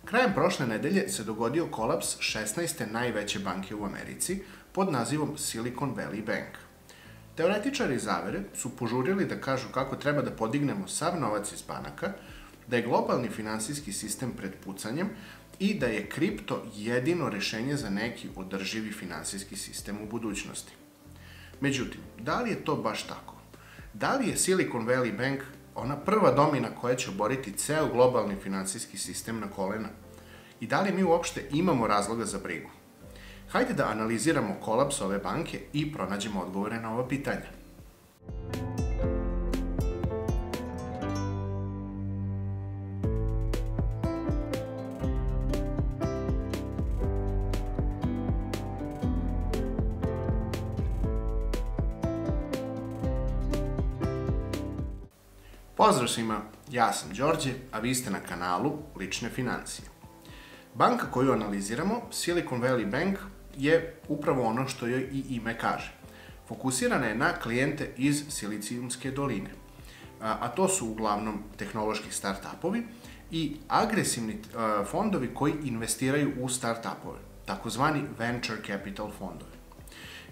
Krajem prošle nedelje se dogodio kolaps 16. najveće banke u Americi pod nazivom Silicon Valley Bank. Teoretičari zavere su požurili da kažu kako treba da podignemo sav novac iz banaka, da je globalni finansijski sistem pred pucanjem i da je kripto jedino rešenje za neki održivi finansijski sistem u budućnosti. Međutim, da li je to baš tako? Da li je Silicon Valley Bank ona prva domina koja će oboriti ceo globalni finansijski sistem na kolena? I da li mi uopšte imamo razloga za brigu? Hajde da analiziramo kolaps ove banke i pronađemo odgovore na ova pitanja. Pozdrav svima, ja sam Đorđe, a vi ste na kanalu Lične financije. Banka koju analiziramo, Silicon Valley Bank, je upravo ono što joj i ime kaže. Fokusirana je na klijente iz Silicijumske doline, a to su uglavnom tehnološki start-upovi i agresivni fondovi koji investiraju u start-upove, takozvani venture capital fondovi.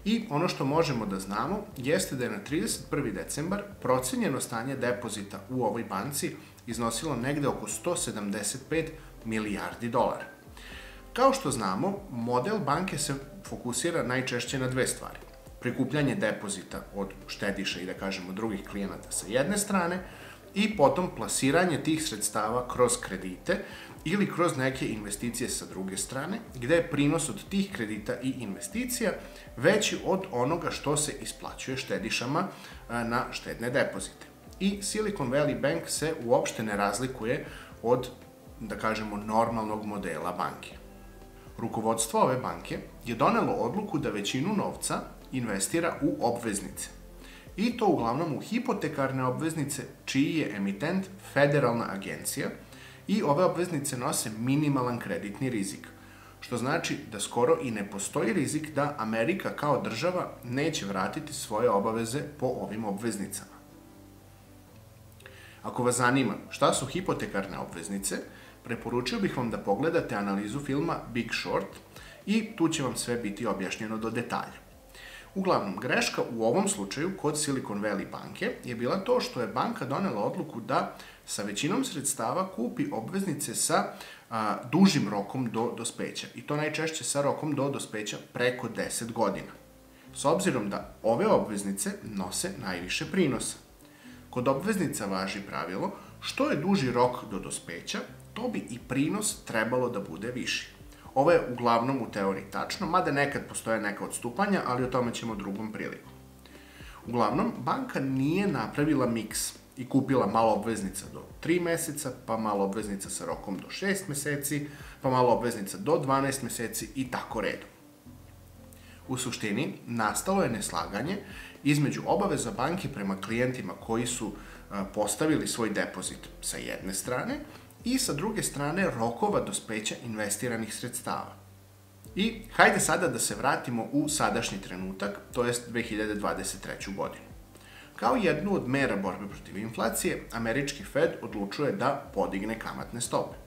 I ono što možemo da znamo jeste da je na 31. decembar procenjeno stanje depozita u ovoj banci iznosilo negde oko 175 milijardi dolara. Kao što znamo, model banke se fokusira najčešće na dve stvari. Prikupljanje depozita od štediša i da kažemo drugih klijenata sa jedne strane i potom plasiranje tih sredstava kroz kredite ili kroz neke investicije sa druge strane, gde je prinos od tih kredita i investicija veći od onoga što se isplaćuje štedišama na štedne depozite. I Silicon Valley Bank se uopšte ne razlikuje od, da kažemo, normalnog modela banke. Rukovodstvo ove banke je donelo odluku da većinu novca investira u obveznice. I to uglavnom u hipotekarne obveznice, čiji je emitent Federalna agencija, i ove obveznice nose minimalan kreditni rizik, što znači da skoro i ne postoji rizik da Amerika kao država neće vratiti svoje obaveze po ovim obveznicama. Ako vas zanima šta su hipotekarne obveznice, preporučio bih vam da pogledate analizu filma Big Short i tu će vam sve biti objašnjeno do detalja. Uglavnom, greška u ovom slučaju kod Silicon Valley banke je bila to što je banka donela odluku da sa većinom sredstava kupi obveznice sa dužim rokom do dospeća i to najčešće sa rokom do dospeća preko 10 godina. S obzirom da ove obveznice nose najviše prinosa. Kod obveznica važi pravilo što je duži rok do dospeća, to bi i prinos trebalo da bude viši. Ovo je uglavnom u teoriji tačno, mada nekad postoje neka odstupanja, ali o tome ćemo drugom prilikom. Uglavnom, banka nije napravila miks i kupila malo obveznica do 3 meseca, pa malo obveznica sa rokom do 6 meseci, pa malo obveznica do 12 meseci i tako redom. U suštini, nastalo je neslaganje između obaveza banke prema klijentima koji su postavili svoj depozit sa jedne strane i sa druge strane rokova dospeća investiranih sredstava. I hajde sada da se vratimo u sadašnji trenutak, to jest 2023. godinu. Kao jednu od mera borbe protiv inflacije, američki Fed odlučuje da podigne kamatne stope.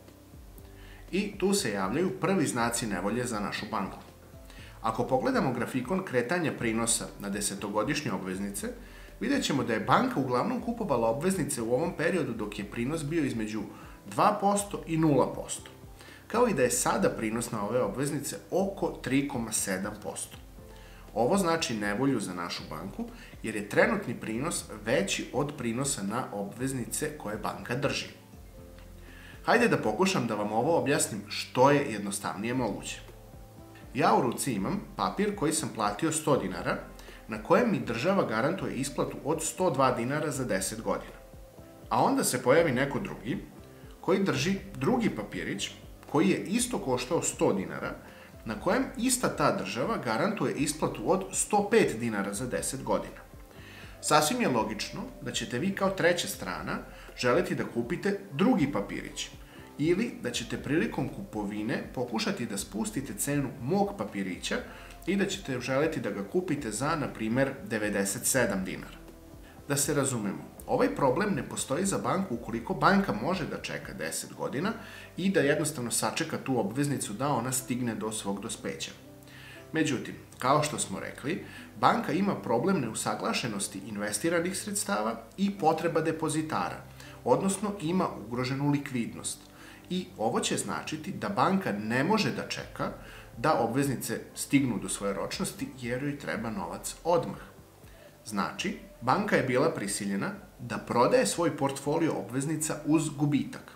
I tu se javljaju prvi znaci nevolje za našu banku. Ako pogledamo grafikon kretanja prinosa na desetogodišnje obveznice, vidjet ćemo da je banka uglavnom kupovala obveznice u ovom periodu dok je prinos bio između 2% i 0%, kao i da je sada prinos na ove obveznice oko 3,7%. Ovo znači nevolju za našu banku, jer je trenutni prinos veći od prinosa na obveznice koje banka drži. Hajde da pokušam da vam ovo objasnim što je jednostavnije moguće. Ja u ruci imam papir koji sam platio 100 dinara, na kojem mi država garantuje isplatu od 102 dinara za 10 godina. A onda se pojavi neko drugi, koji drži drugi papirić, koji je isto koštao 100 dinara, na kojem ista ta država garantuje isplatu od 105 dinara za 10 godina. Sasvim je logično da ćete vi kao treća strana želeti da kupite drugi papirić ili da ćete prilikom kupovine pokušati da spustite cenu mog papirića i da ćete želeti da ga kupite za, na primer, 97 dinara. Da se razumemo, Ovaj problem ne postoji za banku ukoliko banka može da čeka 10 godina i da jednostavno sačeka tu obveznicu da ona stigne do svog dospeća. Međutim, kao što smo rekli, banka ima problem neusaglašenosti investiranih sredstava i potreba depozitara, odnosno ima ugroženu likvidnost. I ovo će značiti da banka ne može da čeka da obveznice stignu do svoje ročnosti jer joj treba novac odmah. Znači, banka je bila prisiljena da prodaje svoj portfolio obveznica uz gubitak.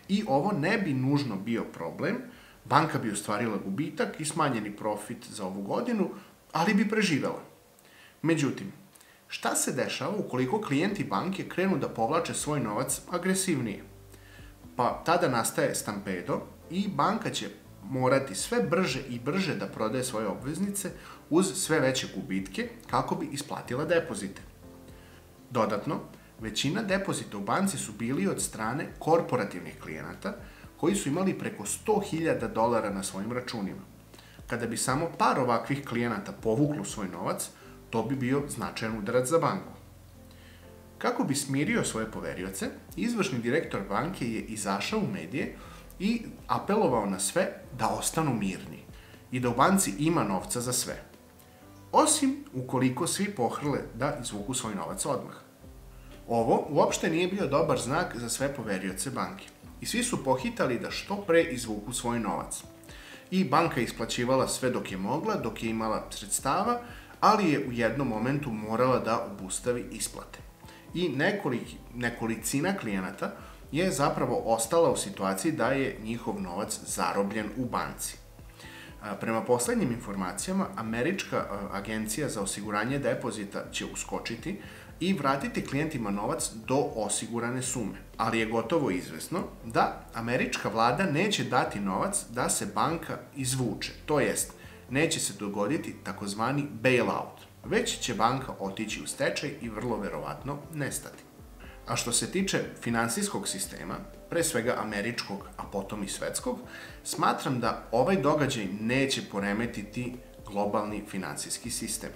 I ovo ne bi nužno bio problem, banka bi ostvarila gubitak i smanjeni profit za ovu godinu, ali bi preživela. Međutim, šta se dešava ukoliko klijenti banke krenu da povlače svoj novac agresivnije? Pa tada nastaje stampedo i banka će morati sve brže i brže da prodaje svoje obveznice uz sve veće gubitke kako bi isplatila depozite. Dodatno, većina depozita u banci su bili od strane korporativnih klijenata koji su imali preko $100.000 na svojim računima. Kada bi samo par ovakvih klijenata povuklo svoj novac, to bi bio značajan udarac za banku. Kako bi smirio svoje poverioce, izvršni direktor banke je izašao u medije i apelovao na sve da ostanu mirni i da u banci ima novca za sve. Osim ukoliko svi pohrle da izvuku svoj novac odmah. Ovo uopšte nije bio dobar znak za sve poverioce banke i svi su pohitali da što pre izvuku svoj novac. I banka je isplaćivala sve dok je mogla, dok je imala sredstava, ali je u jednom momentu morala da obustavi isplate. I nekolicina klijenata je zapravo ostala u situaciji da je njihov novac zarobljen u banci. Prema poslednjim informacijama, Američka agencija za osiguranje depozita će uskočiti i vratiti klijentima novac do osigurane sume. Ali je gotovo izvesno da američka vlada neće dati novac da se banka izvuče, to jest neće se dogoditi takozvani bailout, već će banka otići u stečaj i vrlo verovatno nestati. A što se tiče finansijskog sistema, pre svega američkog, a potom i svetskog, smatram da ovaj događaj neće poremetiti globalni finansijski sistem.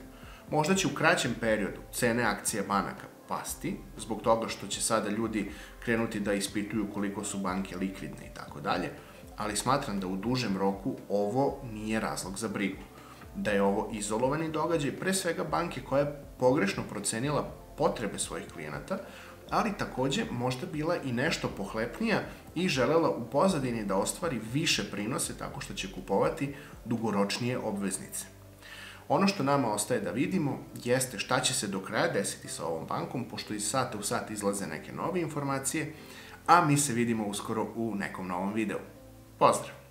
Možda će u kraćem periodu cene akcija banaka pasti, zbog toga što će sada ljudi krenuti da ispituju koliko su banke likvidne i tako dalje, ali smatram da u dužem roku ovo nije razlog za brigu. Da je ovo izolovani događaj, pre svega banke koja je pogrešno procenila potrebe svojih klijenata, ali takođe možda bila i nešto pohlepnija i želela u pozadini da ostvari više prinose tako što će kupovati dugoročnije obveznice. Ono što nama ostaje da vidimo jeste šta će se do kraja desiti sa ovom bankom, pošto iz sata u sat izlaze neke nove informacije, a mi se vidimo uskoro u nekom novom videu. Pozdrav!